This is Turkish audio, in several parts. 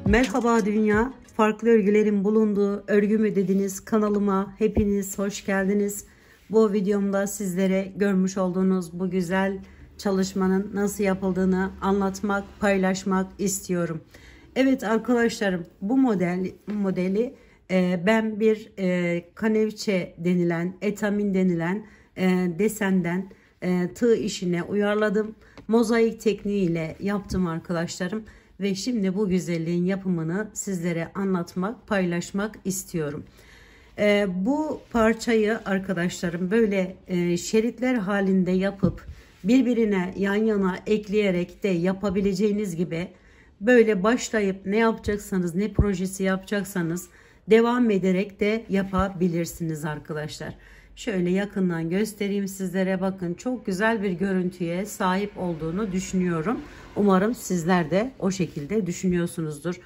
Merhaba dünya, farklı örgülerin bulunduğu Örgü mü dediniz kanalıma hepiniz hoş geldiniz. Bu videomda sizlere görmüş olduğunuz bu güzel çalışmanın nasıl yapıldığını anlatmak, paylaşmak istiyorum. Evet arkadaşlarım, bu modeli ben bir kanevçe denilen, etamin denilen desenden tığ işine uyarladım. Mozaik tekniğiyle yaptım arkadaşlarım. Ve şimdi bu güzelliğin yapımını sizlere anlatmak, paylaşmak istiyorum. Bu parçayı arkadaşlarım böyle şeritler halinde yapıp birbirine yan yana ekleyerek de yapabileceğiniz gibi böyle başlayıp ne yapacaksanız, ne projesi yapacaksanız devam ederek de yapabilirsiniz arkadaşlar. Şöyle yakından göstereyim sizlere, bakın çok güzel bir görüntüye sahip olduğunu düşünüyorum. Umarım sizler de o şekilde düşünüyorsunuzdur.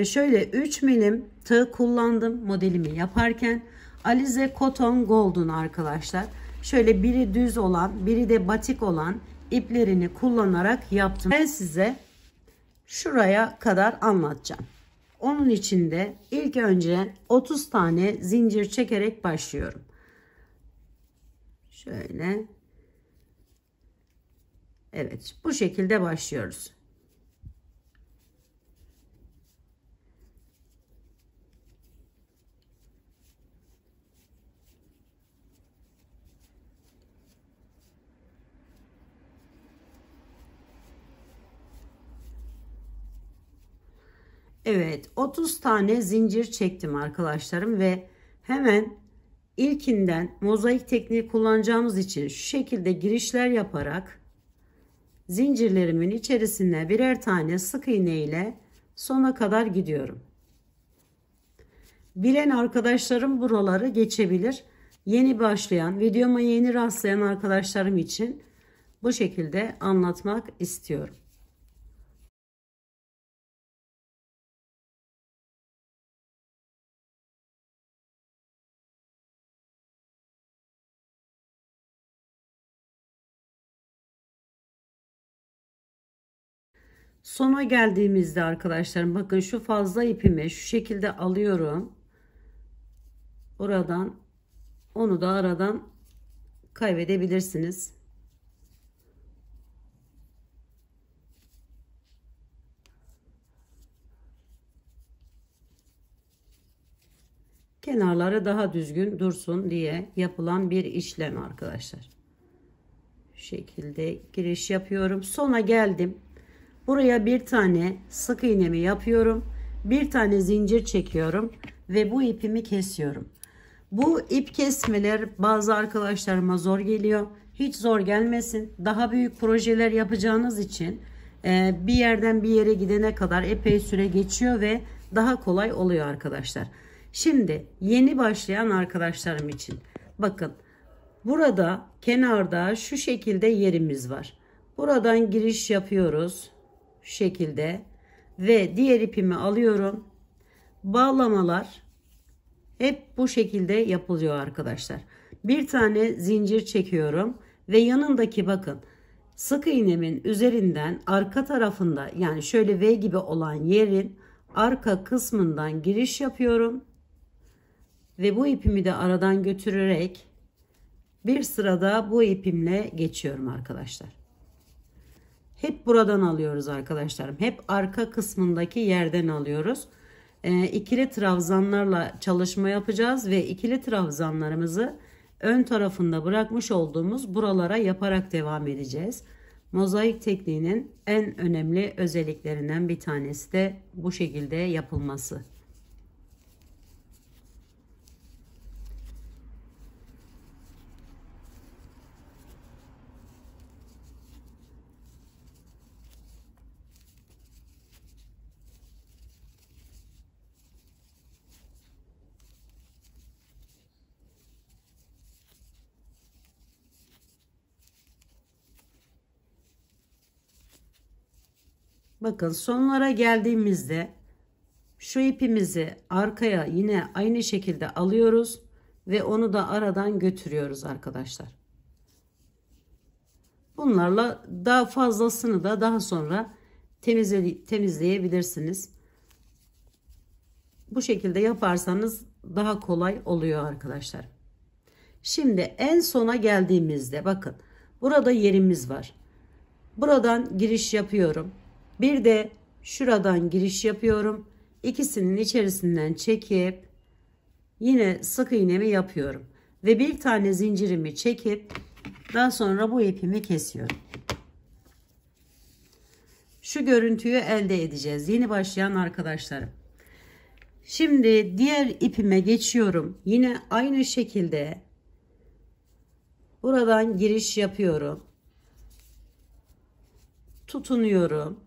Şöyle 3 milim tığ kullandım modelimi yaparken. Alize Cotton Gold'un arkadaşlar. Şöyle biri düz olan, biri de batik olan iplerini kullanarak yaptım. Ben size şuraya kadar anlatacağım. Onun için de ilk önce 30 tane zincir çekerek başlıyorum. Şöyle. Evet, bu şekilde başlıyoruz. Evet, 30 tane zincir çektim arkadaşlarım ve hemen ilkinden mozaik tekniği kullanacağımız için şu şekilde girişler yaparak zincirlerimin içerisine birer tane sık iğne ile sona kadar gidiyorum. Bilen arkadaşlarım buraları geçebilir. Yeni başlayan, videoma yeni rastlayan arkadaşlarım için bu şekilde anlatmak istiyorum. Sona geldiğimizde arkadaşlarım bakın şu fazla ipimi şu şekilde alıyorum. Buradan onu da aradan kaybedebilirsiniz. Kenarları daha düzgün dursun diye yapılan bir işlem arkadaşlar. Şu şekilde giriş yapıyorum. Sona geldim. Buraya bir tane sık iğnemi yapıyorum. Bir tane zincir çekiyorum ve bu ipimi kesiyorum. Bu ip kesmeler bazı arkadaşlarıma zor geliyor. Hiç zor gelmesin. Daha büyük projeler yapacağınız için bir yerden bir yere gidene kadar epey süre geçiyor ve daha kolay oluyor arkadaşlar. Şimdi yeni başlayan arkadaşlarım için bakın, burada kenarda şu şekilde yerimiz var. Buradan giriş yapıyoruz şu şekilde ve diğer ipimi alıyorum. Bağlamalar hep bu şekilde yapılıyor arkadaşlar. Bir tane zincir çekiyorum ve yanındaki bakın sık iğnemin üzerinden arka tarafında, yani şöyle V gibi olan yerin arka kısmından giriş yapıyorum. Ve bu ipimi de aradan götürerek bir sırada bu ipimle geçiyorum arkadaşlar. hep buradan alıyoruz arkadaşlarım. Hep arka kısmındaki yerden alıyoruz. İkili trabzanlarla çalışma yapacağız ve ikili trabzanlarımızı ön tarafında bırakmış olduğumuz buralara yaparak devam edeceğiz. Mozaik tekniğinin en önemli özelliklerinden bir tanesi de bu şekilde yapılması. Bakın sonlara geldiğimizde şu ipimizi arkaya yine aynı şekilde alıyoruz ve onu da aradan götürüyoruz arkadaşlar. Bunlarla daha fazlasını da daha sonra temizleyebilirsiniz. Bu şekilde yaparsanız daha kolay oluyor arkadaşlar. Şimdi en sona geldiğimizde bakın burada yerimiz var. Buradan giriş yapıyorum. Bir de şuradan giriş yapıyorum. İkisinin içerisinden çekip yine sık iğnemi yapıyorum. Ve bir tane zincirimi çekip daha sonra bu ipimi kesiyorum. Şu görüntüyü elde edeceğiz yeni başlayan arkadaşlarım. Şimdi diğer ipime geçiyorum. Yine aynı şekilde buradan giriş yapıyorum. Tutunuyorum.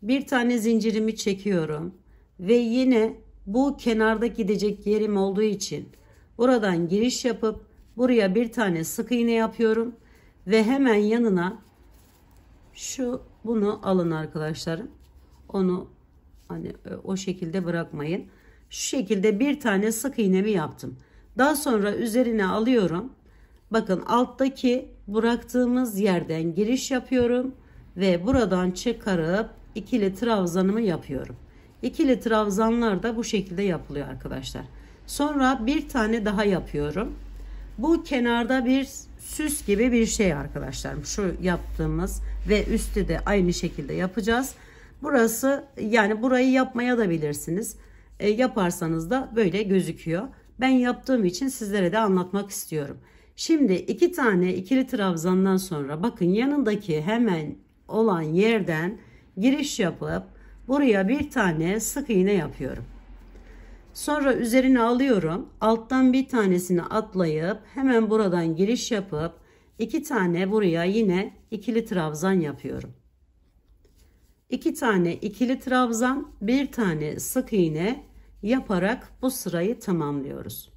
Bir tane zincirimi çekiyorum ve yine bu kenarda gidecek yerim olduğu için buradan giriş yapıp buraya bir tane sık iğne yapıyorum ve hemen yanına bunu alın arkadaşlarım. Onu hani o şekilde bırakmayın. Şu şekilde bir tane sık iğnemi yaptım. Daha sonra üzerine alıyorum. Bakın alttaki bıraktığımız yerden giriş yapıyorum ve buradan çıkarıp ikili trabzanımı yapıyorum. İkili trabzanlar da bu şekilde yapılıyor arkadaşlar. Sonra bir tane daha yapıyorum. Bu kenarda bir süs gibi bir şey arkadaşlar. Şu yaptığımız ve üstü de aynı şekilde yapacağız. Burası yani burayı yapmaya da bilirsiniz. Yaparsanız da böyle gözüküyor. Ben yaptığım için sizlere de anlatmak istiyorum. Şimdi 2 tane ikili trabzandan sonra bakın yanındaki hemen olan yerden giriş yapıp buraya bir tane sık iğne yapıyorum. Sonra üzerine alıyorum. Alttan bir tanesini atlayıp hemen buradan giriş yapıp 2 tane buraya yine ikili trabzan yapıyorum. 2 tane ikili trabzan, bir tane sık iğne yaparak bu sırayı tamamlıyoruz.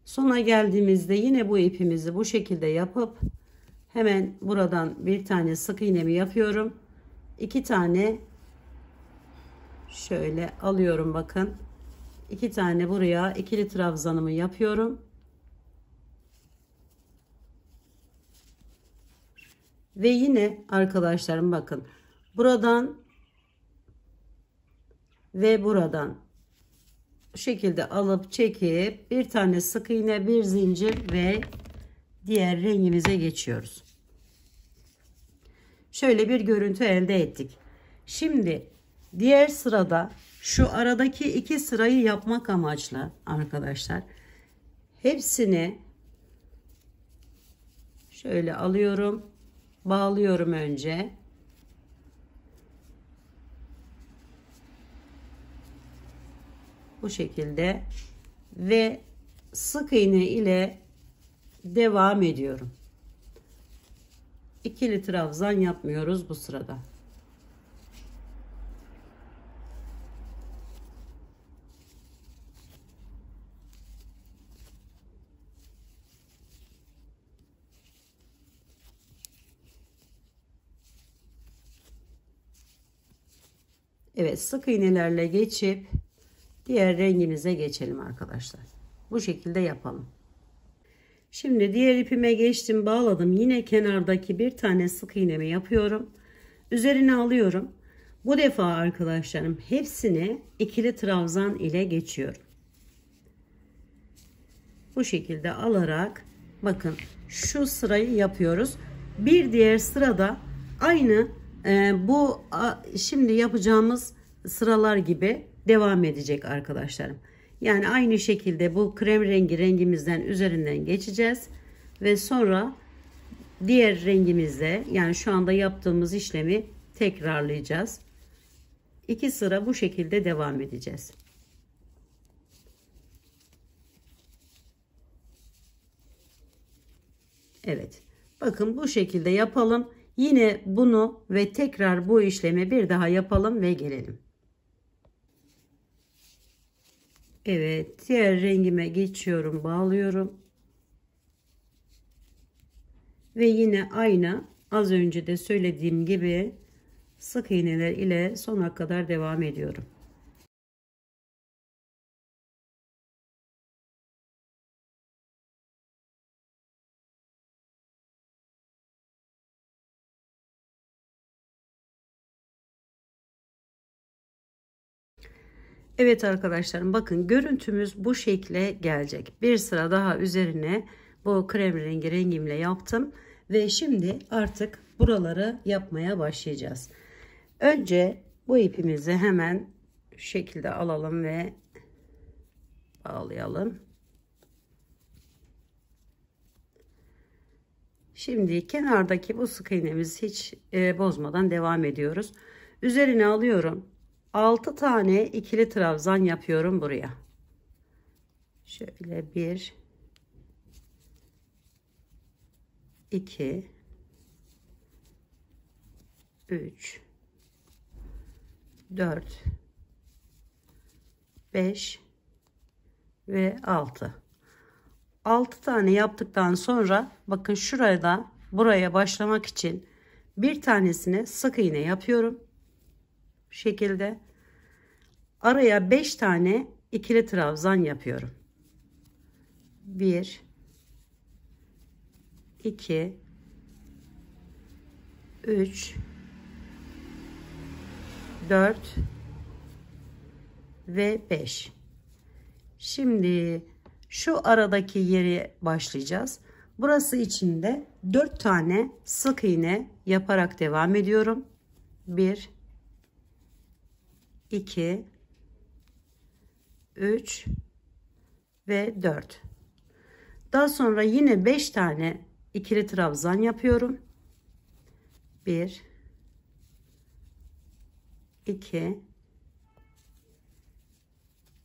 Sona geldiğimizde yine bu ipimizi bu şekilde yapıp hemen buradan bir tane sık iğnemi yapıyorum. 2 tane şöyle alıyorum bakın. 2 tane buraya ikili trabzanımı yapıyorum. Ve yine arkadaşlarım bakın. Buradan ve buradan bu şekilde alıp çekip bir tane sık iğne, bir zincir ve diğer rengimize geçiyoruz. Şöyle bir görüntü elde ettik. Şimdi diğer sırada şu aradaki 2 sırayı yapmak amaçlı arkadaşlar hepsini şöyle alıyorum, bağlıyorum önce. Bu şekilde ve sık iğne ile devam ediyorum. İkili trabzan yapmıyoruz bu sırada. Evet, sık iğnelerle geçip diğer rengimize geçelim arkadaşlar. Bu şekilde yapalım. Şimdi diğer ipime geçtim, bağladım. Yine kenardaki bir tane sık iğnemi yapıyorum. Üzerine alıyorum. Bu defa arkadaşlarım hepsini ikili trabzan ile geçiyorum. Bu şekilde alarak bakın şu sırayı yapıyoruz. Bir diğer sırada aynı bu şimdi yapacağımız sıralar gibi devam edecek arkadaşlarım. Yani aynı şekilde bu krem rengi rengimizden üzerinden geçeceğiz ve sonra diğer rengimizle, yani şu anda yaptığımız işlemi tekrarlayacağız. 2 sıra bu şekilde devam edeceğiz. Evet. Bakın bu şekilde yapalım. Yine bunu ve tekrar bu işlemi bir daha yapalım ve gelelim. Evet, diğer rengime geçiyorum, bağlıyorum. Ve yine aynı az önce de söylediğim gibi sık iğneler ile sona kadar devam ediyorum. Evet arkadaşlarım, bakın görüntümüz bu şekle gelecek. Bir sıra daha üzerine bu krem rengi rengimle yaptım ve şimdi artık buraları yapmaya başlayacağız. Önce bu ipimizi hemen şu şekilde alalım ve bağlayalım. Şimdi kenardaki bu sık iğnemizi hiç bozmadan devam ediyoruz. Üzerine alıyorum. 6 tane ikili trabzan yapıyorum buraya. Şöyle 1 2 3 4 5 ve 6. 6 tane yaptıktan sonra bakın şurada, buraya başlamak için bir tanesine sık iğne yapıyorum. Bu şekilde araya 5 tane ikili trabzan yapıyorum. 1 2 3 4 ve 5. Şimdi şu aradaki yeri başlayacağız. Burası için de 4 tane sık iğne yaparak devam ediyorum. 1 2 3 ve 4. Daha sonra yine 5 tane ikili trabzan yapıyorum. 1 2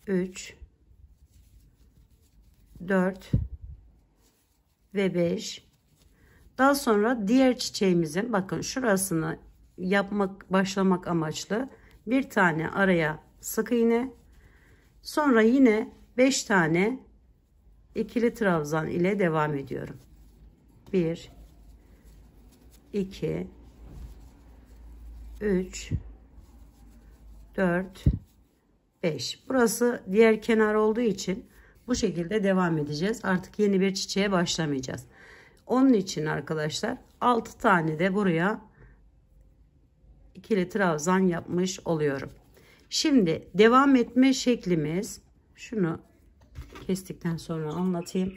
3 4 ve 5. Daha sonra diğer çiçeğimizin bakın şurasını başlamak amaçlı bir tane araya sık iğne, sonra yine 5 tane ikili trabzan ile devam ediyorum. 1 2 3 4 5. Burası diğer kenar olduğu için bu şekilde devam edeceğiz. Artık yeni bir çiçeğe başlamayacağız. Onun için arkadaşlar 6 tane de buraya ikili trabzan yapmış oluyorum. Şimdi devam etme şeklimiz, şunu kestikten sonra anlatayım.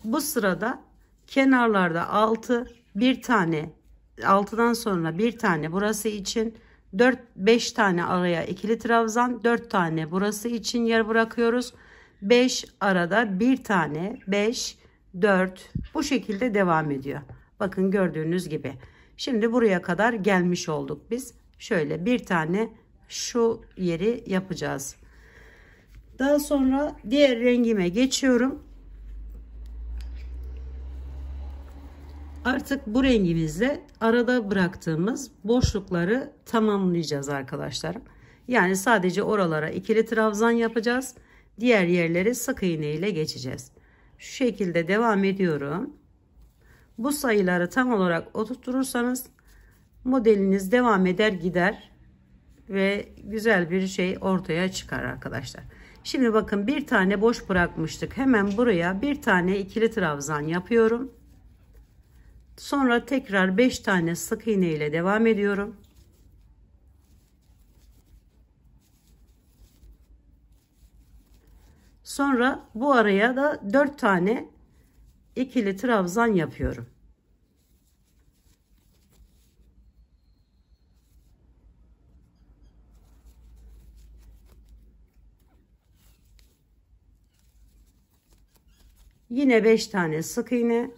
Bu sırada kenarlarda 6, bir tane 6'dan sonra bir tane burası için, 4-5 tane araya ikili trabzan, 4 tane burası için yer bırakıyoruz. 5 arada bir tane, 5 4 bu şekilde devam ediyor. Bakın gördüğünüz gibi. Şimdi buraya kadar gelmiş olduk biz. Şöyle bir tane şu yeri yapacağız. Daha sonra diğer rengime geçiyorum. Artık bu rengimizle arada bıraktığımız boşlukları tamamlayacağız arkadaşlar. Yani sadece oralara ikili trabzan yapacağız. Diğer yerleri sık iğne ile geçeceğiz. Şu şekilde devam ediyorum. Bu sayıları tam olarak oturturursanız modeliniz devam eder gider. ve güzel bir şey ortaya çıkar arkadaşlar. Şimdi bakın bir tane boş bırakmıştık. Hemen buraya bir tane ikili trabzan yapıyorum. Sonra tekrar 5 tane sık iğne ile devam ediyorum. Sonra bu araya da 4 tane ikili trabzan yapıyorum. Yine 5 tane sık iğne.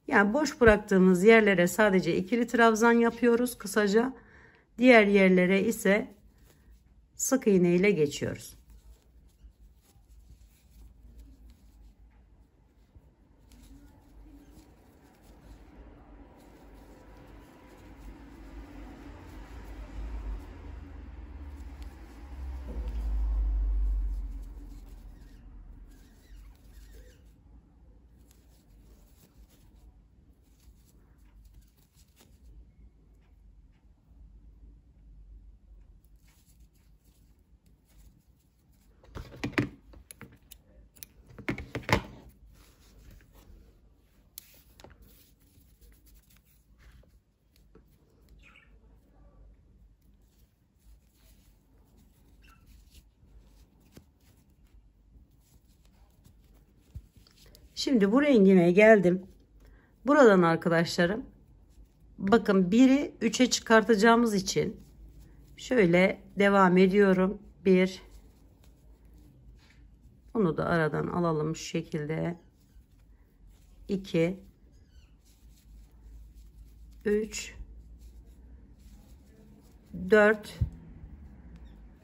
Yani boş bıraktığımız yerlere sadece ikili trabzan yapıyoruz kısaca. Diğer yerlere ise sık iğne ile geçiyoruz. Şimdi bu rengime geldim. Buradan arkadaşlarım bakın 1'i 3'e çıkartacağımız için şöyle devam ediyorum. 1, bunu da aradan alalım şu şekilde. 2, 3, 4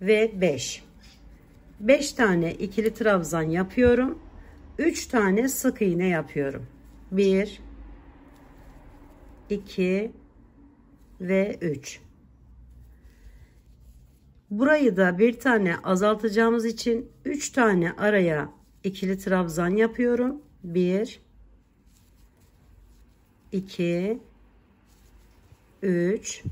ve 5. 5 tane ikili trabzan yapıyorum. 3 tane sık iğne yapıyorum. 1, 2 ve 3. Burayı da bir tane azaltacağımız için 3 tane araya ikili trabzan yapıyorum. 1, 2, 3.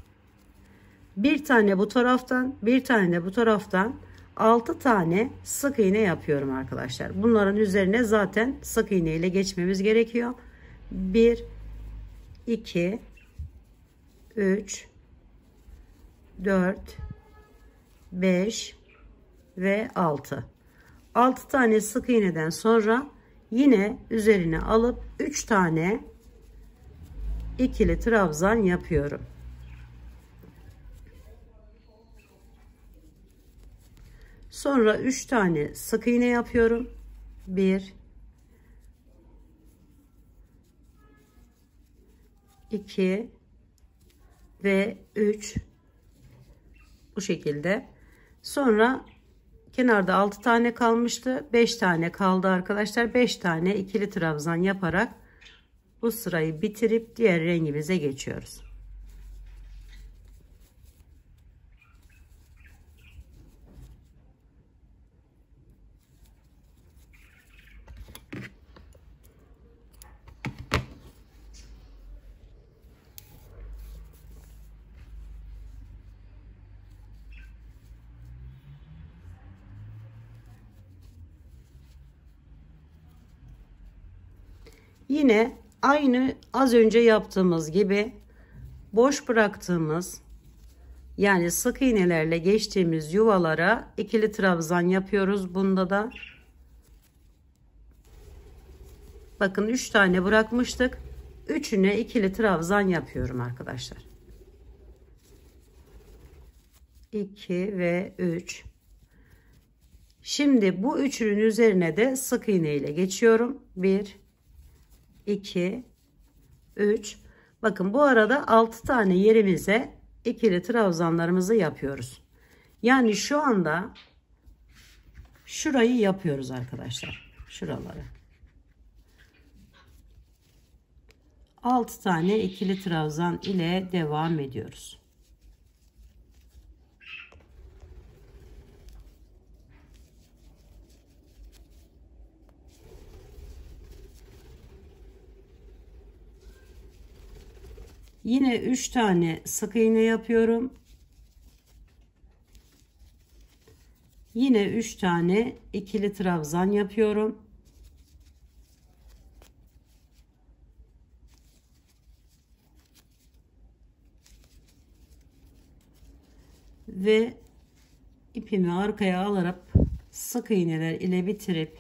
Bir tane bu taraftan, bir tane de bu taraftan 6 tane sık iğne yapıyorum arkadaşlar. Bunların üzerine zaten sık iğne ile geçmemiz gerekiyor. 1, 2, 3, 4, 5 ve 6. 6 tane sık iğneden sonra yine üzerine alıp 3 tane ikili trabzan yapıyorum. Sonra 3 tane sık iğne yapıyorum. 1, 2 ve 3. Bu şekilde. Sonra kenarda 6 tane kalmıştı. 5 tane kaldı arkadaşlar. 5 tane ikili trabzan yaparak bu sırayı bitirip diğer rengimize geçiyoruz. Yine aynı az önce yaptığımız gibi boş bıraktığımız yani sık iğnelerle geçtiğimiz yuvalara ikili trabzan yapıyoruz. Bunda da bakın 3 tane bırakmıştık. 3'üne ikili trabzan yapıyorum arkadaşlar. 2 ve 3. Şimdi bu üçünün üzerine de sık iğne ile geçiyorum. 1, 2, 3. Bakın bu arada 6 tane yerimize ikili trabzanlarımızı yapıyoruz. Yani şu anda şurayı yapıyoruz arkadaşlar. Şuraları. 6 tane ikili trabzan ile devam ediyoruz. Yine 3 tane sık iğne yapıyorum. Yine 3 tane ikili trabzan yapıyorum. Ve ipimi arkaya alarak sık iğneler ile bitirip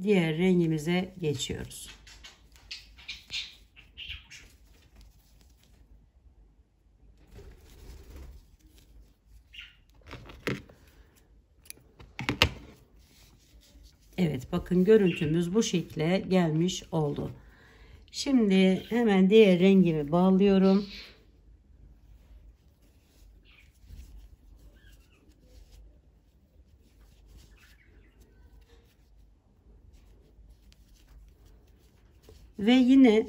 diğer rengimize geçiyoruz. Evet, bakın görüntümüz bu şekle gelmiş oldu. Şimdi hemen diğer rengimi bağlıyorum. Ve yine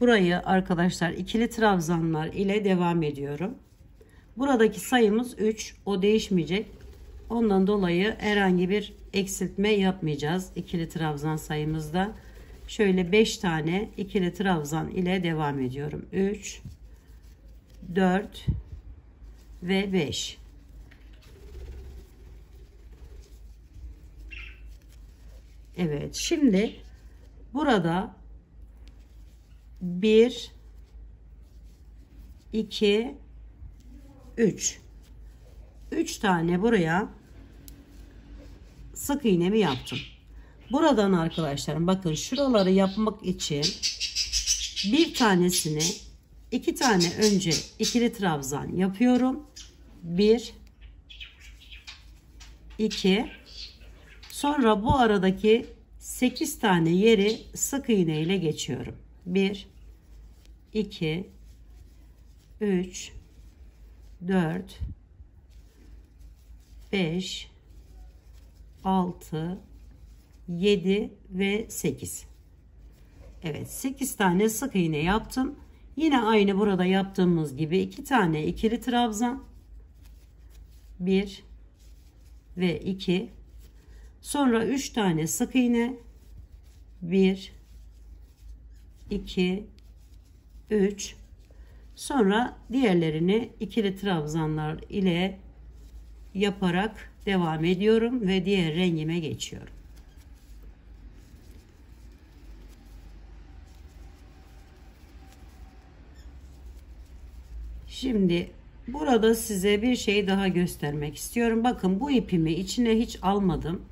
burayı arkadaşlar ikili trabzanlar ile devam ediyorum. Buradaki sayımız 3, o değişmeyecek. Ondan dolayı herhangi bir eksiltme yapmayacağız ikili trabzan sayımızda. Şöyle 5 tane ikili trabzan ile devam ediyorum. 3, 4 ve 5. Evet, şimdi burada 1 2 3 tane buraya sık iğnemi yaptım. Buradan arkadaşlarım bakın şuraları yapmak için bir tanesini 2 tane önce ikili trabzan yapıyorum. 1 2 sonra bu aradaki 8 tane yeri sık iğne ile geçiyorum. 1 2 3 4 5 6 7 ve 8. Evet, 8 tane sık iğne yaptım. Yine aynı burada yaptığımız gibi 2 tane ikili trabzan, 1 ve 2, sonra 3 tane sık iğne, 1 2 3, sonra diğerlerini ikili trabzanlar ile yaparak devam ediyorum ve diğer rengime geçiyorum. Şimdi burada size bir şey daha göstermek istiyorum. Bakın bu ipimi içine hiç almadım.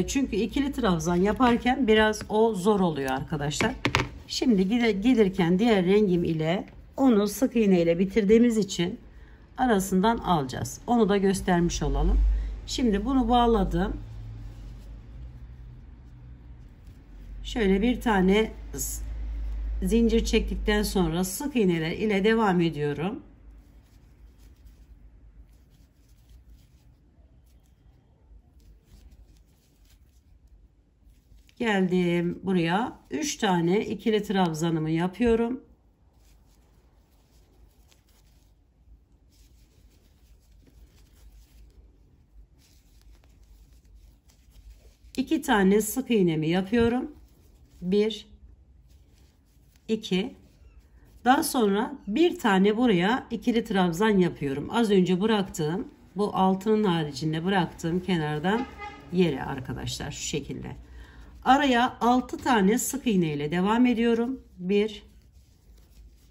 Çünkü ikili trabzan yaparken biraz o zor oluyor arkadaşlar. Şimdi gelirken diğer rengim ile onu sık iğne ile bitirdiğimiz için arasından alacağız. Onu da göstermiş olalım. Şimdi bunu bağladım. Şöyle bir tane zincir çektikten sonra sık iğneler ile devam ediyorum. Geldim buraya. 3 tane ikili trabzanımı yapıyorum. İki tane sık iğnemi yapıyorum. 1 2, daha sonra bir tane buraya ikili trabzan yapıyorum. Az önce bıraktığım bu altının haricinde bıraktığım kenardan yere arkadaşlar şu şekilde. Araya 6 tane sık iğne ile devam ediyorum. 1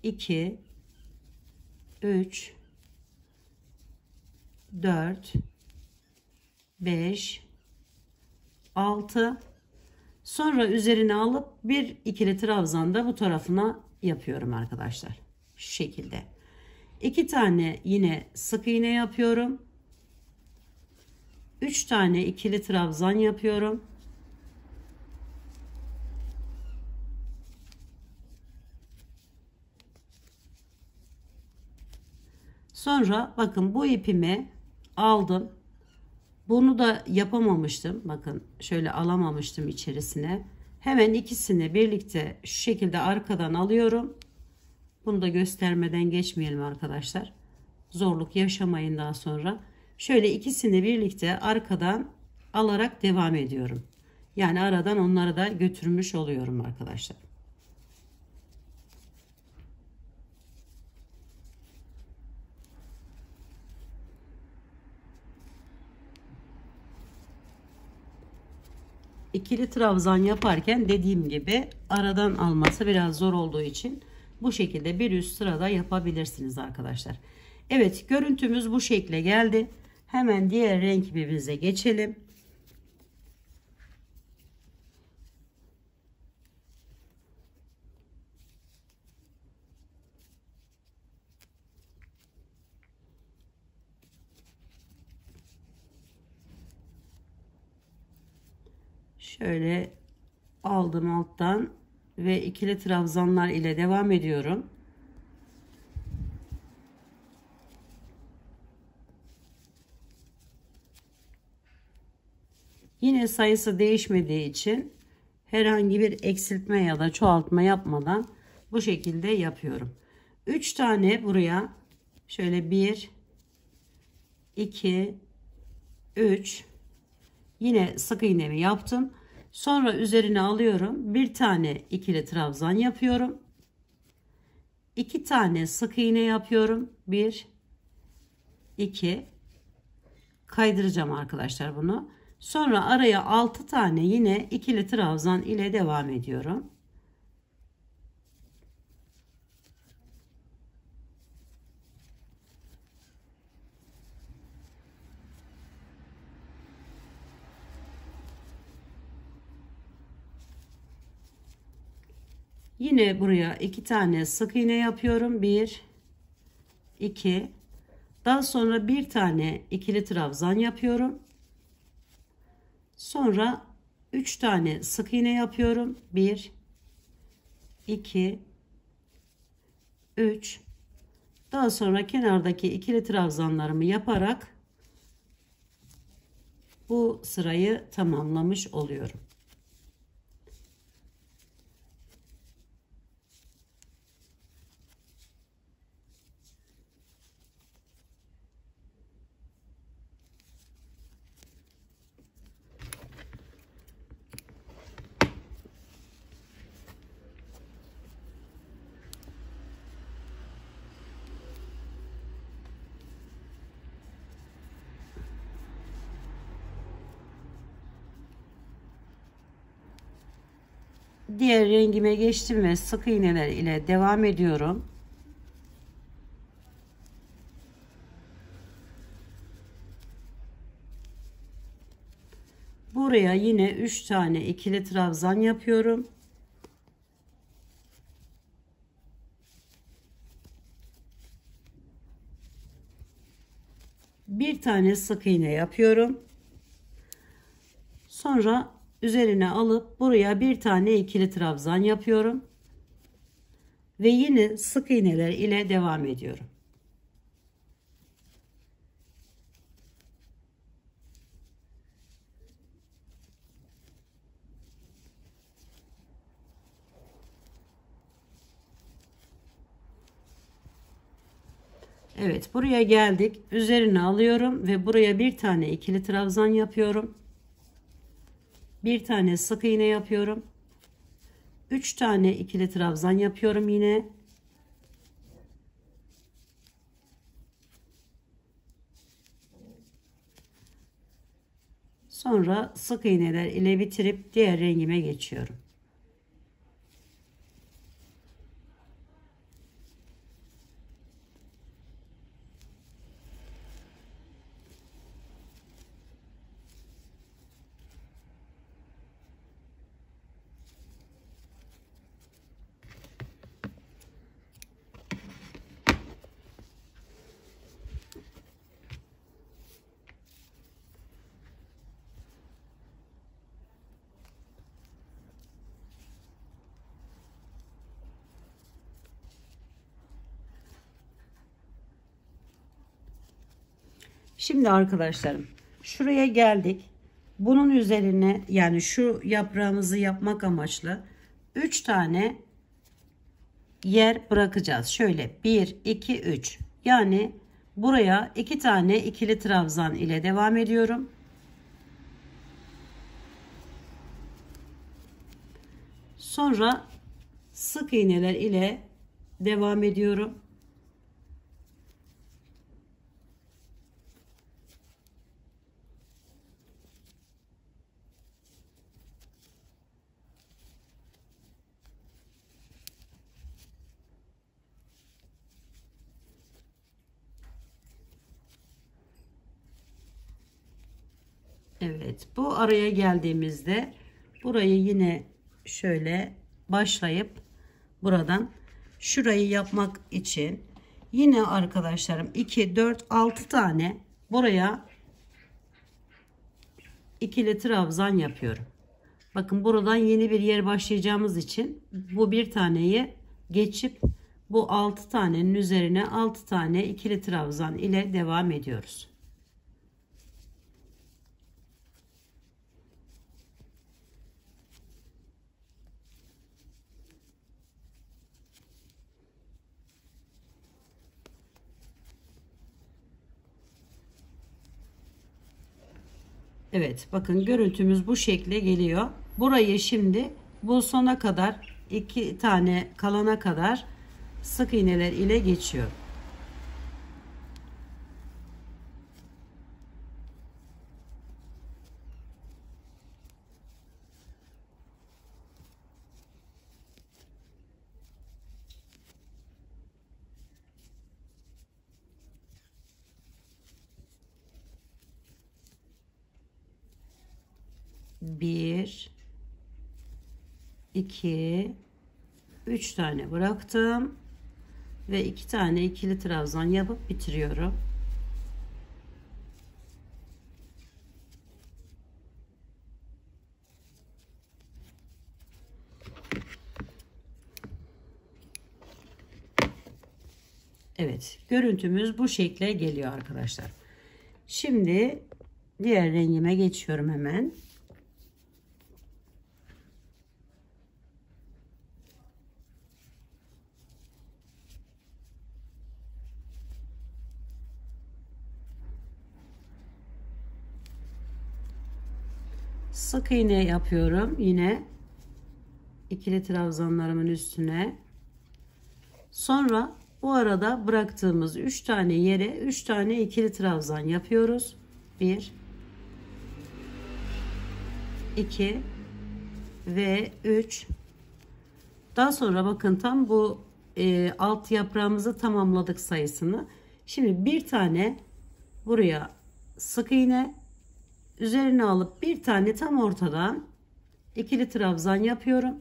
2 3 4 5 6, sonra üzerine alıp bir ikili trabzan da bu tarafına yapıyorum arkadaşlar. Şu şekilde. 2 tane yine sık iğne yapıyorum. 3 tane ikili trabzan yapıyorum. Sonra bakın bu ipimi aldım. Bunu da yapamamıştım. Bakın şöyle alamamıştım içerisine. Hemen ikisini birlikte şu şekilde arkadan alıyorum. Bunu da göstermeden geçmeyelim arkadaşlar. Zorluk yaşamayın daha sonra. Şöyle ikisini birlikte arkadan alarak devam ediyorum. Yani aradan onları da götürmüş oluyorum arkadaşlar. ikili trabzan yaparken dediğim gibi aradan alması biraz zor olduğu için bu şekilde bir üst sırada yapabilirsiniz arkadaşlar. Evet, görüntümüz bu şekle geldi. Hemen diğer renk ipimize geçelim. Şöyle aldım alttan ve ikili trabzanlar ile devam ediyorum. Yine sayısı değişmediği için herhangi bir eksiltme ya da çoğaltma yapmadan bu şekilde yapıyorum. 3 tane buraya şöyle 1 2 3 yine sık iğnemi yaptım. Sonra üzerine alıyorum. Bir tane ikili trabzan yapıyorum. 2 tane sık iğne yapıyorum. 1 2 kaydıracağım arkadaşlar bunu. Sonra araya 6 tane yine ikili trabzan ile devam ediyorum. Yine buraya 2 tane sık iğne yapıyorum. 1 2 daha sonra bir tane ikili trabzan yapıyorum. Sonra 3 tane sık iğne yapıyorum. 1 2 3 daha sonra kenardaki ikili trabzanlarımı yaparak bu sırayı tamamlamış oluyorum. Diğer rengime geçtim ve sık iğneler ile devam ediyorum. Buraya yine 3 tane ikili trabzan yapıyorum. Bir tane sık iğne yapıyorum. Sonra üzerine alıp buraya bir tane ikili trabzan yapıyorum. Ve yine sık iğneler ile devam ediyorum. Evet, buraya geldik. Üzerine alıyorum ve buraya bir tane ikili trabzan yapıyorum. Bir tane sık iğne yapıyorum. 3 tane ikili trabzan yapıyorum yine. Sonra sık iğneler ile bitirip diğer rengime geçiyorum. Şimdi arkadaşlarım şuraya geldik. Bunun üzerine yani şu yaprağımızı yapmak amaçlı 3 tane yer bırakacağız. Şöyle 1 2 3 yani buraya 2 tane ikili trabzan ile devam ediyorum. Sonra sık iğneler ile devam ediyorum. Evet, bu araya geldiğimizde burayı yine şöyle başlayıp buradan şurayı yapmak için yine arkadaşlarım 2 4 6 tane buraya ikili trabzan yapıyorum. Bakın buradan yeni bir yer başlayacağımız için bu bir taneyi geçip bu 6 tanenin üzerine 6 tane ikili trabzan ile devam ediyoruz. Evet, bakın görüntümüz bu şekle geliyor. Burayı şimdi bu sona kadar 2 tane kalana kadar sık iğneler ile geçiyor. Bir, iki, üç tane bıraktım ve 2 tane ikili trabzan yapıp bitiriyorum. Evet, görüntümüz bu şekle geliyor arkadaşlar. Şimdi diğer rengime geçiyorum hemen. Sık iğne yapıyorum yine ikili trabzanlarımın üstüne. Sonra bu arada bıraktığımız 3 tane yere 3 tane ikili trabzan yapıyoruz. 1 2 ve 3. Daha sonra bakın tam bu alt yaprağımızı tamamladık sayısını. Şimdi bir tane buraya sık iğne üzerine alıp bir tane tam ortadan ikili trabzan yapıyorum.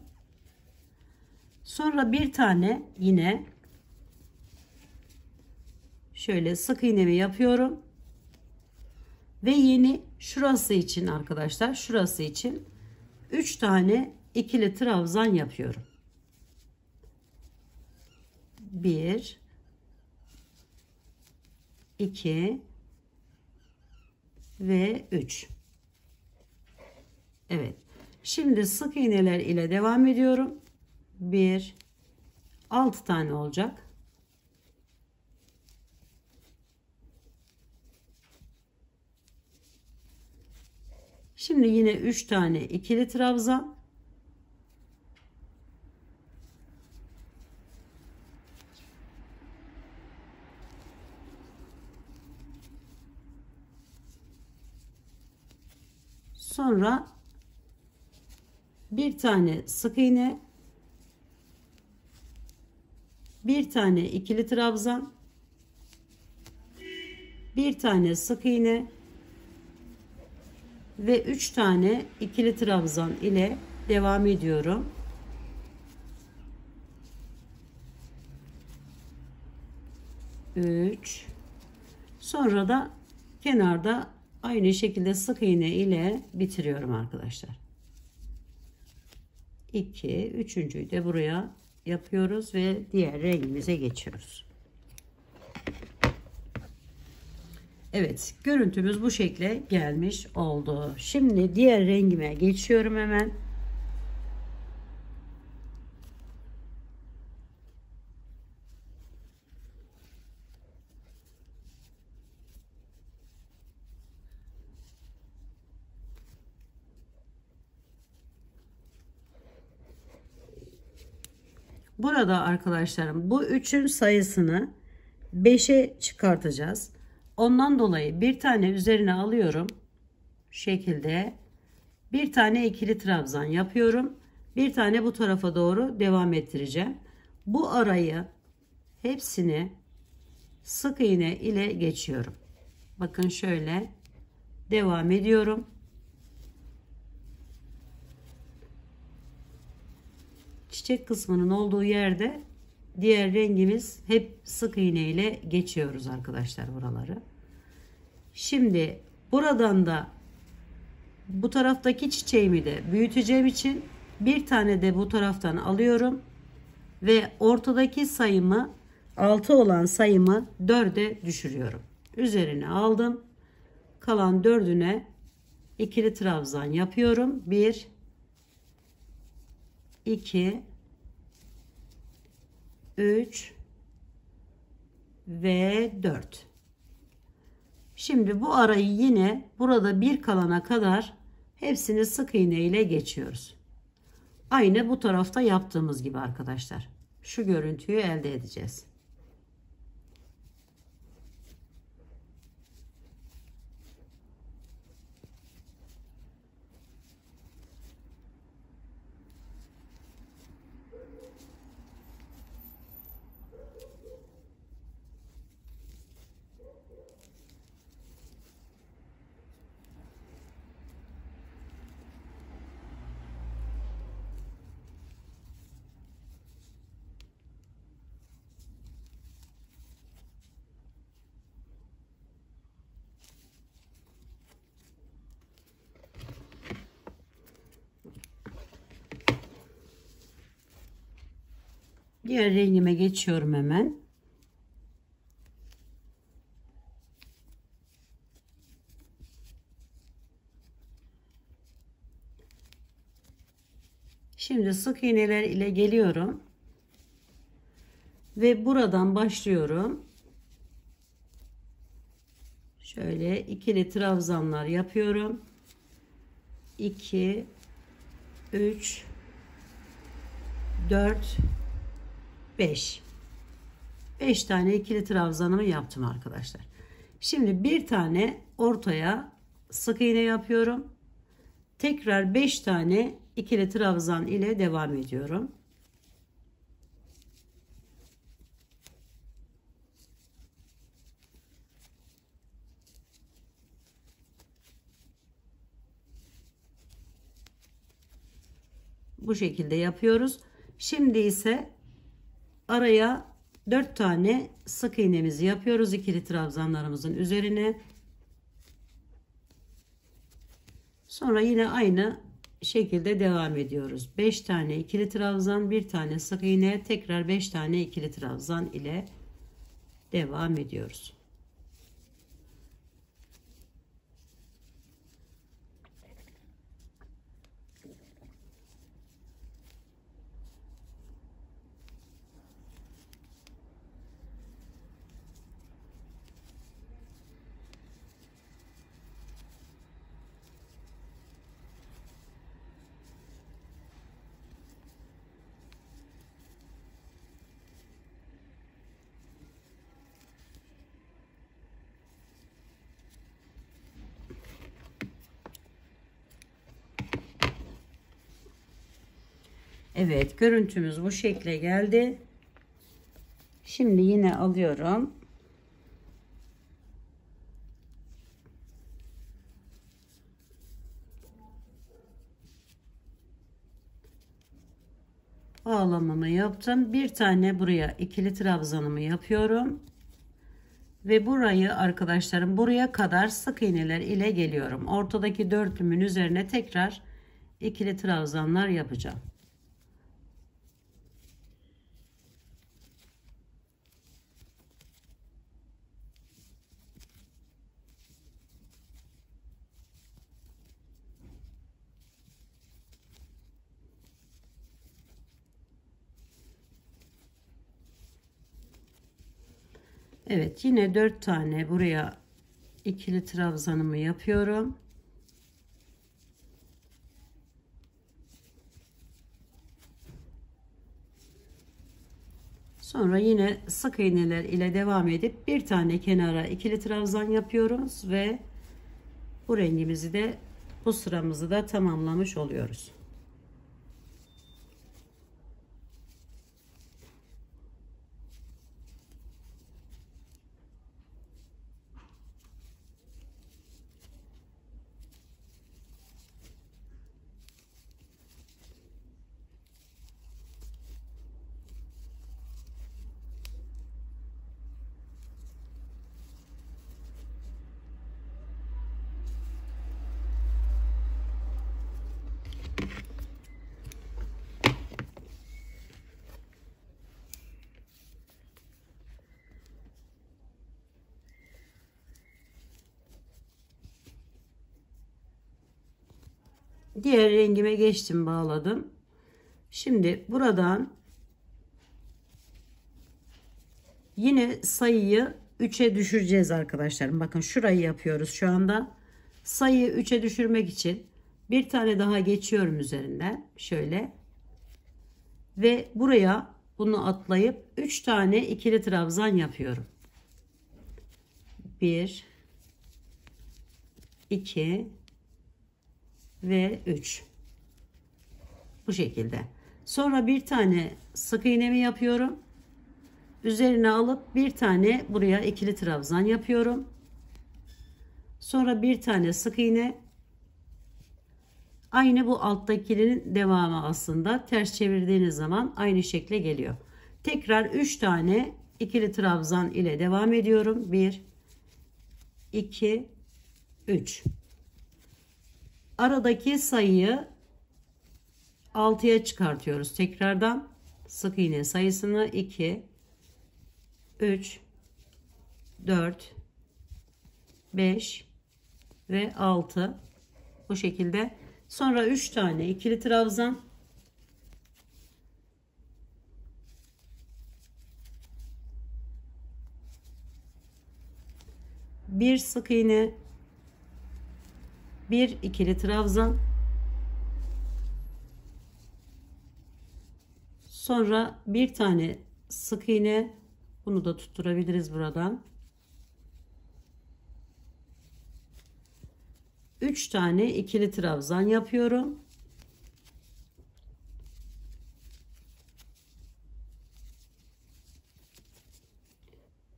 Sonra bir tane yine şöyle sık iğnemi yapıyorum. Ve yeni şurası için arkadaşlar, şurası için 3 tane ikili trabzan yapıyorum. 1 2 ve 3. Evet. Şimdi sık iğneler ile devam ediyorum. 6 tane olacak. Şimdi yine 3 tane ikili trabzan. Sonra bir tane sık iğne, bir tane ikili trabzan, bir tane sık iğne ve 3 tane ikili trabzan ile devam ediyorum. Üç. Sonra da kenarda aynı şekilde sık iğne ile bitiriyorum arkadaşlar. 2, üçüncüyü de buraya yapıyoruz ve diğer rengimize geçiyoruz. Evet, görüntümüz bu şekle gelmiş oldu. Şimdi diğer rengime geçiyorum hemen. Burada arkadaşlarım bu üçün sayısını 5'e çıkartacağız. Ondan dolayı bir tane üzerine alıyorum. Şu şekilde bir tane ikili trabzan yapıyorum. Bir tane bu tarafa doğru devam ettireceğim. Bu arayı hepsini sık iğne ile geçiyorum. Bakın şöyle devam ediyorum. çiçek kısmının olduğu yerde diğer rengimiz hep sık iğne ile geçiyoruz arkadaşlar buraları. Şimdi buradan da bu taraftaki çiçeğimi de büyüteceğim için bir tane de bu taraftan alıyorum ve ortadaki sayımı 6 olan sayımı 4'e düşürüyorum. Üzerine aldım. Kalan 4'üne ikili trabzan yapıyorum. 1 2 3 ve 4. Şimdi bu arayı yine burada bir kalana kadar hepsini sık iğne ile geçiyoruz. Aynı bu tarafta yaptığımız gibi arkadaşlar. Şu görüntüyü elde edeceğiz. Diğer rengime geçiyorum hemen. Şimdi sık iğneler ile geliyorum. Ve buradan başlıyorum. Şöyle ikili trabzanlar yapıyorum. 2 3 4 5 tane ikili trabzanımı yaptım arkadaşlar. Şimdi bir tane ortaya sık iğne yapıyorum. Tekrar 5 tane ikili trabzan ile devam ediyorum. Bu şekilde yapıyoruz. Şimdi ise araya 4 tane sık iğnemizi yapıyoruz ikili trabzanlarımızın üzerine. Sonra yine aynı şekilde devam ediyoruz. 5 tane ikili trabzan, bir tane sık iğne, tekrar 5 tane ikili trabzan ile devam ediyoruz. Evet, görüntümüz bu şekle geldi. Şimdi yine alıyorum. Bağlamamı yaptım. Bir tane buraya ikili trabzanımı yapıyorum. Ve burayı arkadaşlarım buraya kadar sık iğneler ile geliyorum. Ortadaki dörtlümün üzerine tekrar ikili trabzanlar yapacağım. Evet, yine 4 tane buraya ikili trabzanımı yapıyorum. Sonra yine sık iğneler ile devam edip bir tane kenara ikili trabzan yapıyoruz ve bu rengimizi de bu sıramızı da tamamlamış oluyoruz. diğer rengime geçtim, bağladım. Şimdi buradan yine sayıyı 3'e düşüreceğiz arkadaşlar. Bakın şurayı yapıyoruz şu anda. Sayıyı 3'e düşürmek için bir tane daha geçiyorum üzerinden. Şöyle. Ve buraya bunu atlayıp 3 tane ikili trabzan yapıyorum. 1, 2 ve 3. Bu şekilde. Sonra bir tane sık iğnemi yapıyorum. Üzerine alıp bir tane buraya ikili trabzan yapıyorum. Sonra bir tane sık iğne. Aynı bu alttakinin devamı aslında. Ters çevirdiğiniz zaman aynı şekle geliyor. Tekrar 3 tane ikili trabzan ile devam ediyorum. 1, 2, 3. Aradaki sayıyı 6'ya çıkartıyoruz. Tekrardan sık iğne sayısını 2, 3, 4, 5 ve 6. Bu şekilde. Sonra 3 tane ikili trabzan. Bir sık iğne. Bir ikili trabzan. Sonra bir tane sık iğne. Bunu da tutturabiliriz buradan. 3 tane ikili trabzan yapıyorum.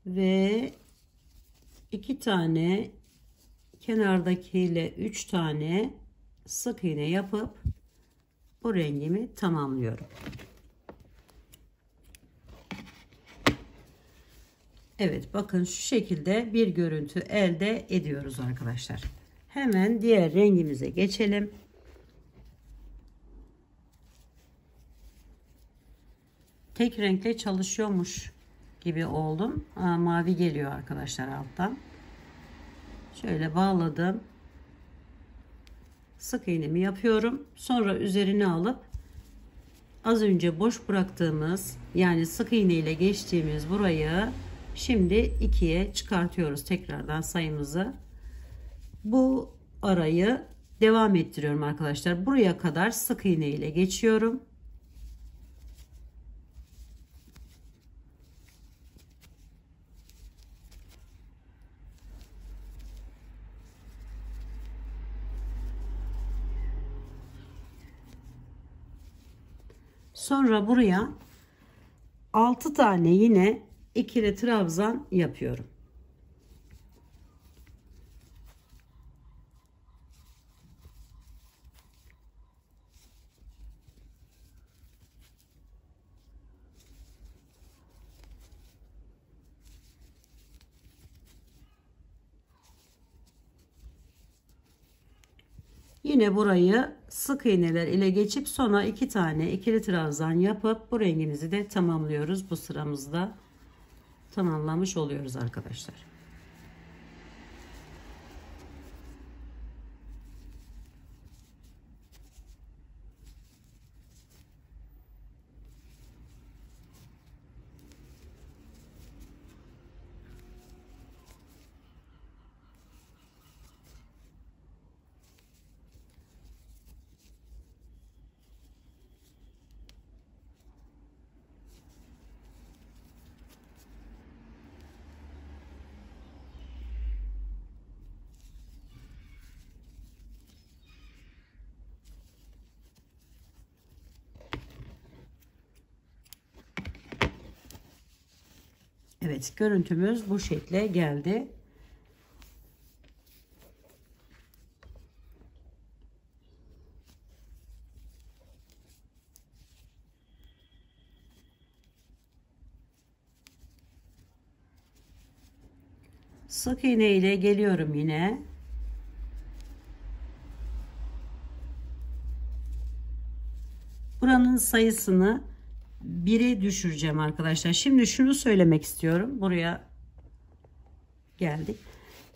Ve 2 tane kenardakiyle 3 tane sık iğne yapıp bu rengimi tamamlıyorum. Evet, bakın şu şekilde bir görüntü elde ediyoruz arkadaşlar. Hemen diğer rengimize geçelim. Tek renkle çalışıyormuş gibi oldum. Mavi geliyor arkadaşlar alttan. Şöyle bağladım. Sık iğnemi yapıyorum. Sonra üzerine alıp az önce boş bıraktığımız, yani sık iğne ile geçtiğimiz burayı şimdi 2'ye çıkartıyoruz tekrardan sayımızı. Bu arayı devam ettiriyorum arkadaşlar. Buraya kadar sık iğne ile geçiyorum. Sonra buraya 6 tane yine ikili trabzan yapıyorum. Yine burayı sık iğneler ile geçip sonra 2 tane ikili trabzan yapıp bu rengimizi de tamamlıyoruz. Bu sıramızda tamamlamış oluyoruz arkadaşlar. Evet, görüntümüz bu şekle geldi. Sık iğne ile geliyorum yine. Buranın sayısını 1'e düşüreceğim arkadaşlar. Şimdi şunu söylemek istiyorum. Buraya geldik.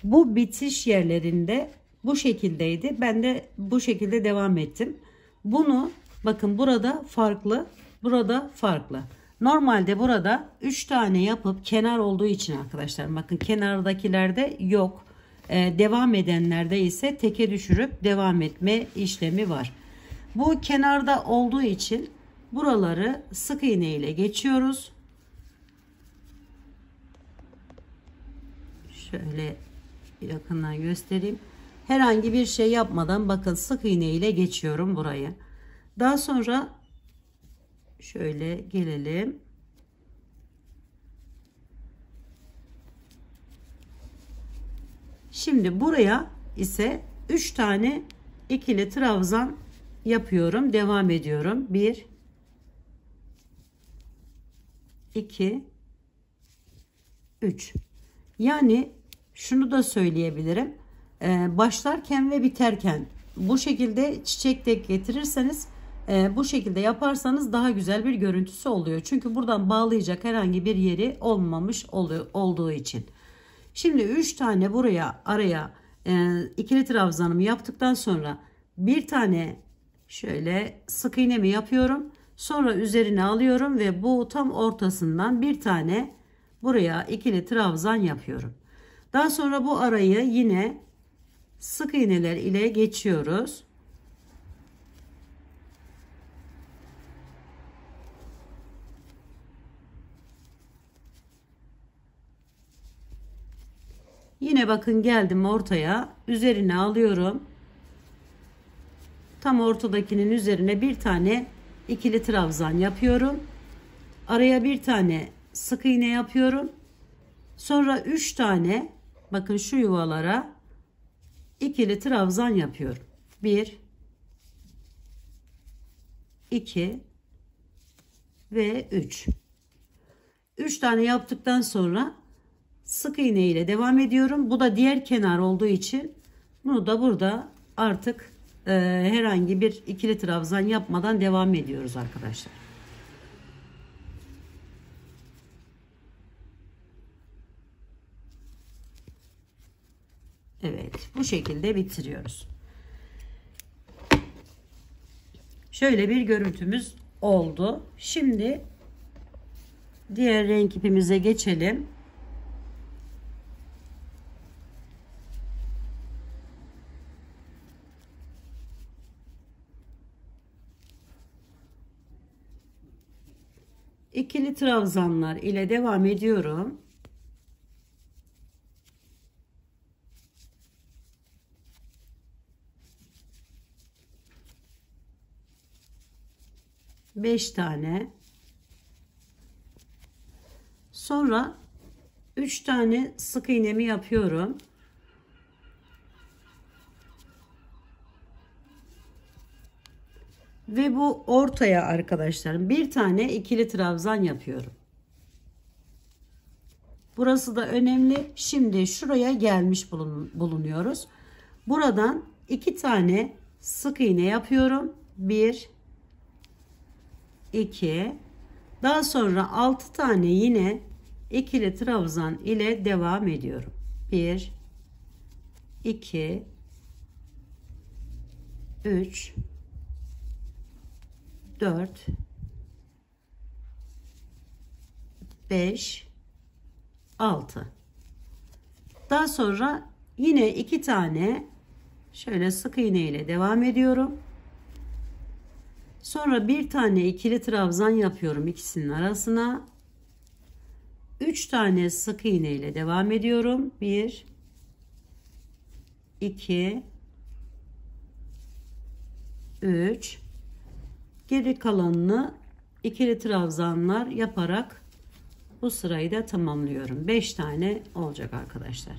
Bu bitiş yerlerinde bu şekildeydi. Ben de bu şekilde devam ettim. Bunu bakın burada farklı, burada farklı. Normalde burada 3 tane yapıp kenar olduğu için arkadaşlar, bakın kenardakilerde yok. Devam edenlerde ise teke düşürüp devam etme işlemi var. Bu kenarda olduğu için buraları sık iğne ile geçiyoruz. Şöyle yakından göstereyim. Herhangi bir şey yapmadan bakın sık iğne ile geçiyorum burayı. Daha sonra şöyle gelelim. Şimdi buraya ise 3 tane ikili trabzan yapıyorum. Devam ediyorum. 1 2 3. Yani şunu da söyleyebilirim. Başlarken ve biterken bu şekilde çiçek de getirirseniz, bu şekilde yaparsanız daha güzel bir görüntüsü oluyor. Çünkü buradan bağlayacak herhangi bir yeri olmamış olduğu için. Şimdi 3 tane buraya araya ikili trabzanımı yaptıktan sonra bir tane şöyle sık iğnemi yapıyorum. Sonra üzerine alıyorum ve bu tam ortasından bir tane buraya ikili trabzan yapıyorum. Daha sonra bu arayı yine sık iğneler ile geçiyoruz. Yine bakın geldim ortaya, üzerine alıyorum. Tam ortadakinin üzerine bir tane ikili trabzan yapıyorum. Araya bir tane sık iğne yapıyorum. Sonra 3 tane bakın şu yuvalara ikili trabzan yapıyorum. 1 2 ve 3. 3 tane yaptıktan sonra sık iğne ile devam ediyorum. Bu da diğer kenar olduğu için bunu da burada artık herhangi bir ikili trabzan yapmadan devam ediyoruz arkadaşlar. Evet, bu şekilde bitiriyoruz. Şöyle bir görüntümüz oldu. Şimdi diğer renk ipimize geçelim. İkili trabzanlar ile devam ediyorum. Beş tane. Sonra 3 tane sık iğnemi yapıyorum. Ve bu ortaya arkadaşlar bir tane ikili trabzan yapıyorum. Burası da önemli. Şimdi şuraya gelmiş bulunuyoruz. Buradan 2 tane sık iğne yapıyorum. 1 2. Daha sonra 6 tane yine ikili trabzan ile devam ediyorum. 1 2 3 4 5 6. Daha sonra yine 2 tane şöyle sık iğne ile devam ediyorum. Sonra bir tane ikili trabzan yapıyorum ikisinin arasına. 3 tane sık iğne ile devam ediyorum. 1 2 3. Geri kalanını ikili trabzanlar yaparak bu sırayı da tamamlıyorum. 5 tane olacak arkadaşlar.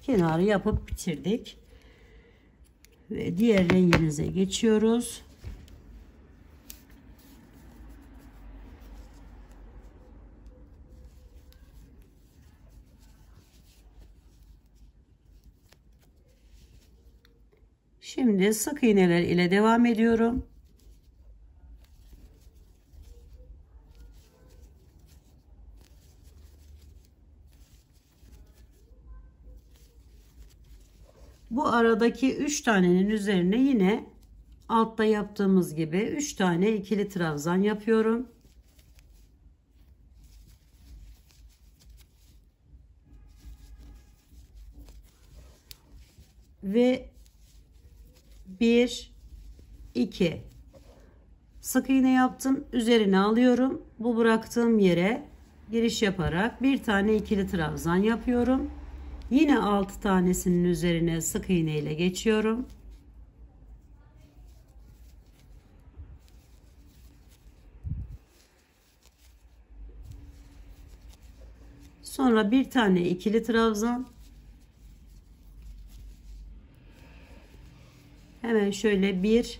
Kenarı yapıp bitirdik. Ve diğer rengimize geçiyoruz. Şimdi sık iğneler ile devam ediyorum. Bu aradaki 3 tanenin üzerine yine altta yaptığımız gibi 3 tane ikili trabzan yapıyorum. Ve 1 2 sık iğne yaptım, üzerine alıyorum, bu bıraktığım yere giriş yaparak bir tane ikili trabzan yapıyorum. Yine 6 tanesinin üzerine sık iğne ile geçiyorum. Sonra bir tane ikili trabzan. Hemen şöyle 1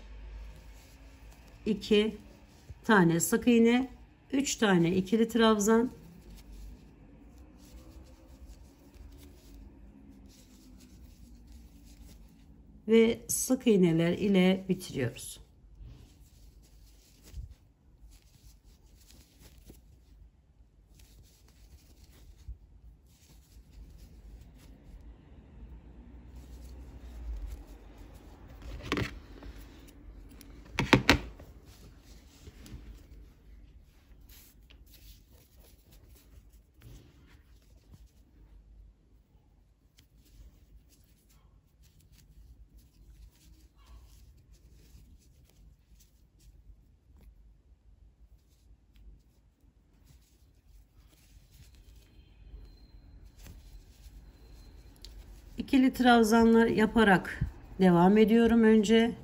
2 tane sık iğne, 3 tane ikili trabzan. Ve sık iğneler ile bitiriyoruz. İkili trabzanlar yaparak devam ediyorum önce.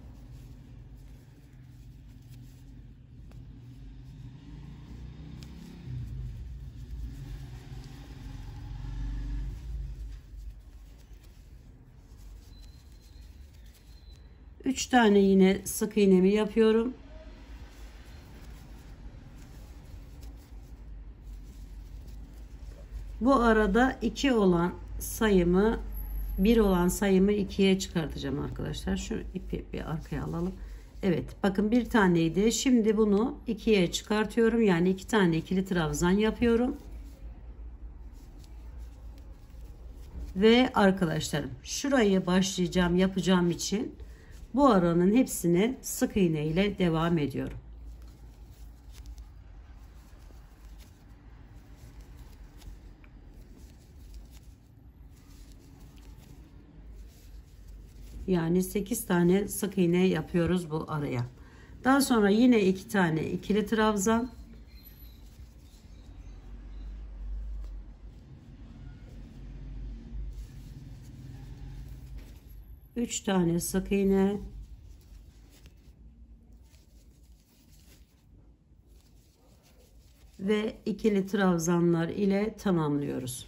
Üç tane yine sık iğnemi yapıyorum. Bu arada 2 olan sayımı 1 olan sayımı 2'ye çıkartacağım arkadaşlar. Şu ipi bir arkaya alalım. Evet, bakın bir taneydi. Şimdi bunu 2'ye çıkartıyorum. Yani 2 tane ikili trabzan yapıyorum. Ve arkadaşlarım, şurayı başlayacağım yapacağım için bu aranın hepsini sık iğne ile devam ediyorum. Yani 8 tane sık iğne yapıyoruz bu araya. Daha sonra yine 2 tane ikili trabzan. Üç tane sık iğne. Ve ikili trabzanlar ile tamamlıyoruz.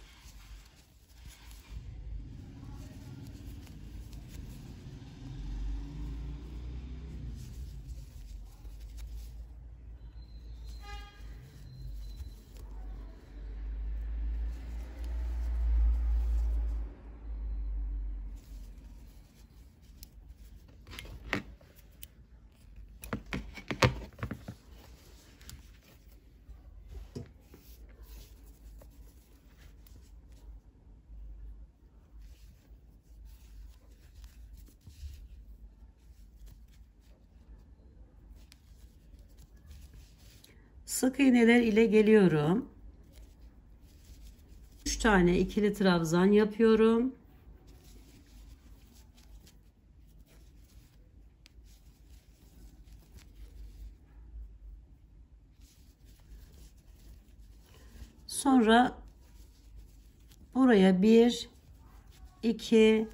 Sık iğneler ile geliyorum. 3 tane ikili trabzan yapıyorum. Sonra buraya 1 2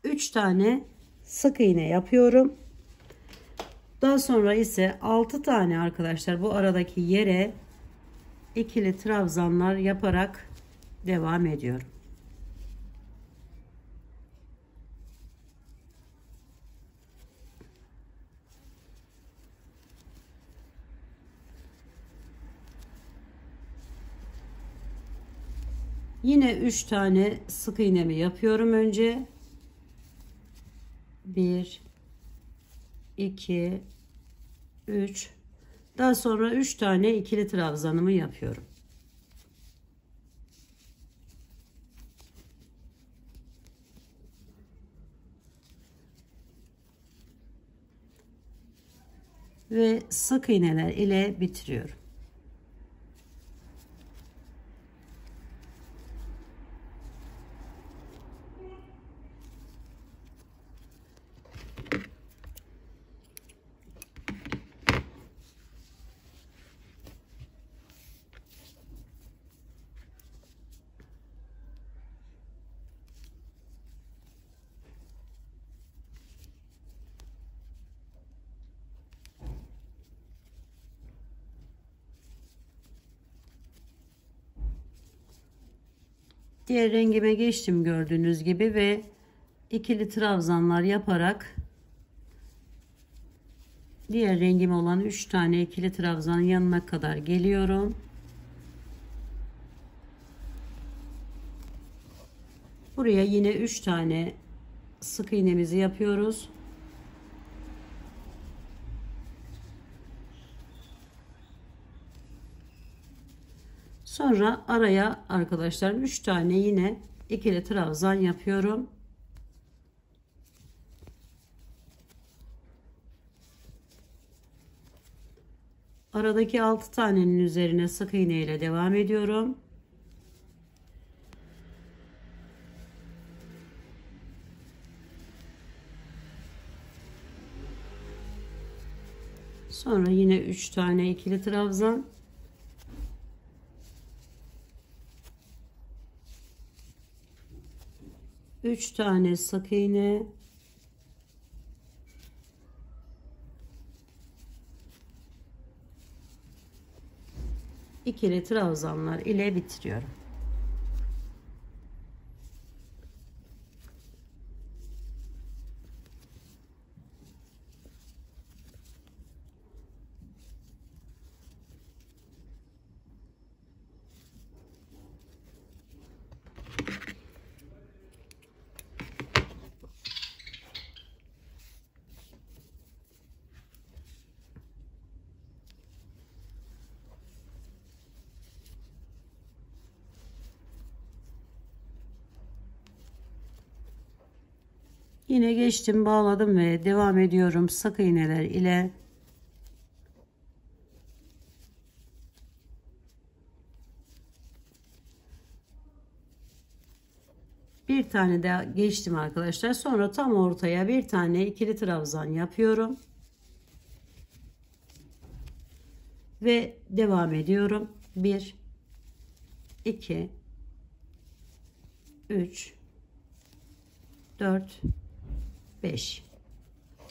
3 tane sık iğne yapıyorum. Daha sonra ise 6 tane arkadaşlar bu aradaki yere ikili trabzanlar yaparak devam ediyorum. Yine 3 tane sık iğnemi yapıyorum önce. 1 2 3, daha sonra 3 tane ikili trabzanımı yapıyorum. Ve sık iğneler ile bitiriyorum. Diğer rengime geçtim gördüğünüz gibi ve ikili trabzanlar yaparak diğer rengim olan 3 tane ikili trabzanın yanına kadar geliyorum. Buraya yine 3 tane sık iğnemizi yapıyoruz. Sonra araya arkadaşlar 3 tane yine ikili trabzan yapıyorum. Aradaki 6 tanenin üzerine sık iğne ile devam ediyorum. Sonra yine 3 tane ikili trabzan. Üç tane sık iğne. İkili trabzanlar ile bitiriyorum. Yine geçtim, bağladım ve devam ediyorum sık iğneler ile. Bir tane daha geçtim arkadaşlar. Sonra tam ortaya bir tane ikili trabzan yapıyorum. Ve devam ediyorum. 1 2 3 4 5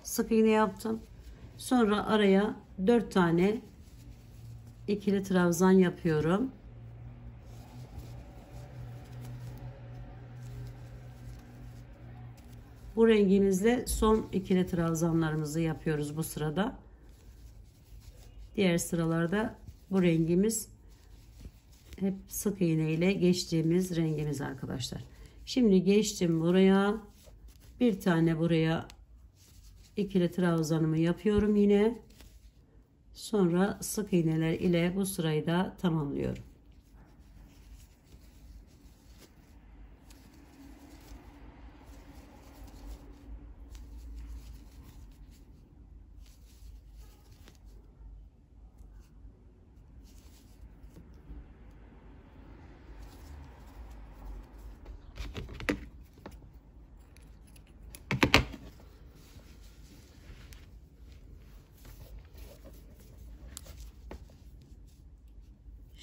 sık iğne yaptım. Sonra araya 4 tane ikili trabzan yapıyorum. Bu rengimizle son ikili trabzanlarımızı yapıyoruz bu sırada. Diğer sıralarda bu rengimiz hep sık iğne ile geçtiğimiz rengimiz arkadaşlar. Şimdi geçtim buraya. Bir tane buraya ikili trabzanımı yapıyorum yine. Sonra sık iğneler ile bu sırayı da tamamlıyorum.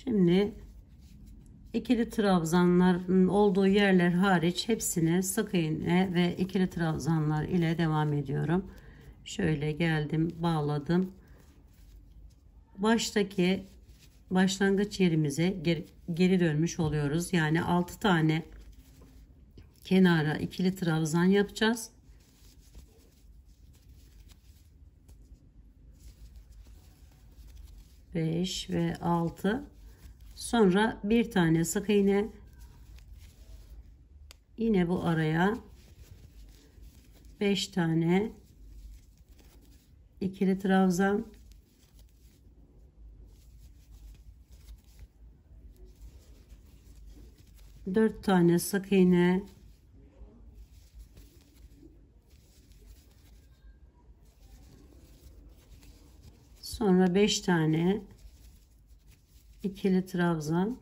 Şimdi ikili trabzanların olduğu yerler hariç hepsine sık iğne ve ikili trabzanlar ile devam ediyorum. Şöyle geldim, bağladım. Baştaki başlangıç yerimize geri dönmüş oluyoruz. Yani 6 tane kenara ikili trabzan yapacağız. Beş ve 6. Sonra bir tane sık iğne, yine bu araya 5 tane ikili trabzan, 4 tane sık iğne, sonra 5 tane ikili trabzan,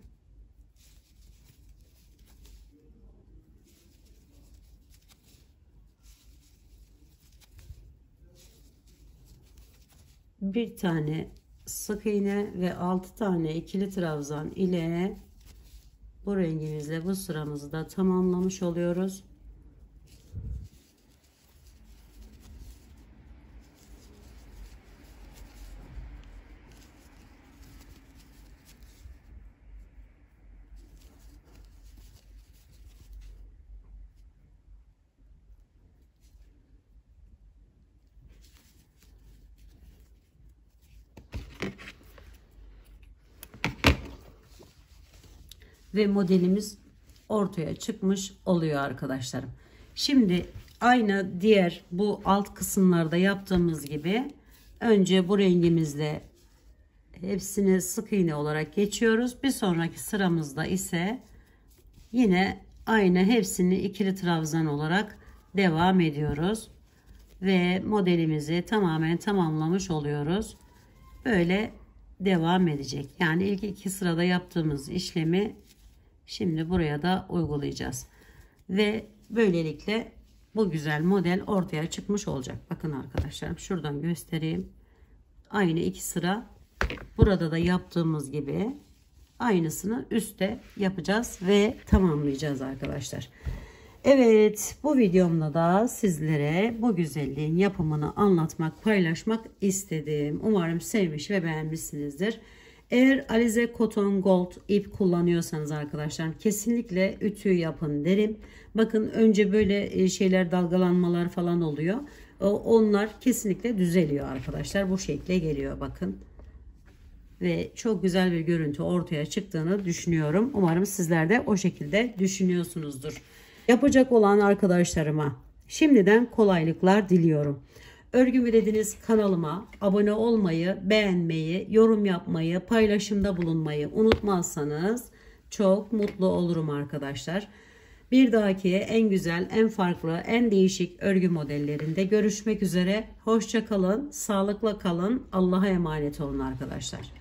bir tane sık iğne ve 6 tane ikili trabzan ile bu rengimizle bu sıramızı da tamamlamış oluyoruz. Ve modelimiz ortaya çıkmış oluyor arkadaşlarım. Şimdi aynı diğer bu alt kısımlarda yaptığımız gibi önce bu rengimizle hepsini sık iğne olarak geçiyoruz. Bir sonraki sıramızda ise yine aynı hepsini ikili trabzan olarak devam ediyoruz. Ve modelimizi tamamen tamamlamış oluyoruz. Böyle devam edecek. Yani ilk iki sırada yaptığımız işlemi şimdi buraya da uygulayacağız. Ve böylelikle bu güzel model ortaya çıkmış olacak. Bakın arkadaşlar, şuradan göstereyim. Aynı iki sıra burada da yaptığımız gibi aynısını üstte yapacağız ve tamamlayacağız arkadaşlar. Evet, bu videomda da sizlere bu güzelliğin yapımını anlatmak, paylaşmak istedim. Umarım sevmiş ve beğenmişsinizdir. Eğer Alize Cotton Gold ip kullanıyorsanız arkadaşlar kesinlikle ütü yapın derim. Bakın önce böyle şeyler, dalgalanmalar falan oluyor. Onlar kesinlikle düzeliyor arkadaşlar. Bu şekle geliyor bakın. Ve çok güzel bir görüntü ortaya çıktığını düşünüyorum. Umarım sizler de o şekilde düşünüyorsunuzdur. Yapacak olan arkadaşlarıma şimdiden kolaylıklar diliyorum. Örgümü dediniz kanalıma abone olmayı, beğenmeyi, yorum yapmayı, paylaşımda bulunmayı unutmazsanız çok mutlu olurum arkadaşlar. Bir dahaki en güzel, en farklı, en değişik örgü modellerinde görüşmek üzere. Hoşça kalın, sağlıkla kalın, Allah'a emanet olun arkadaşlar.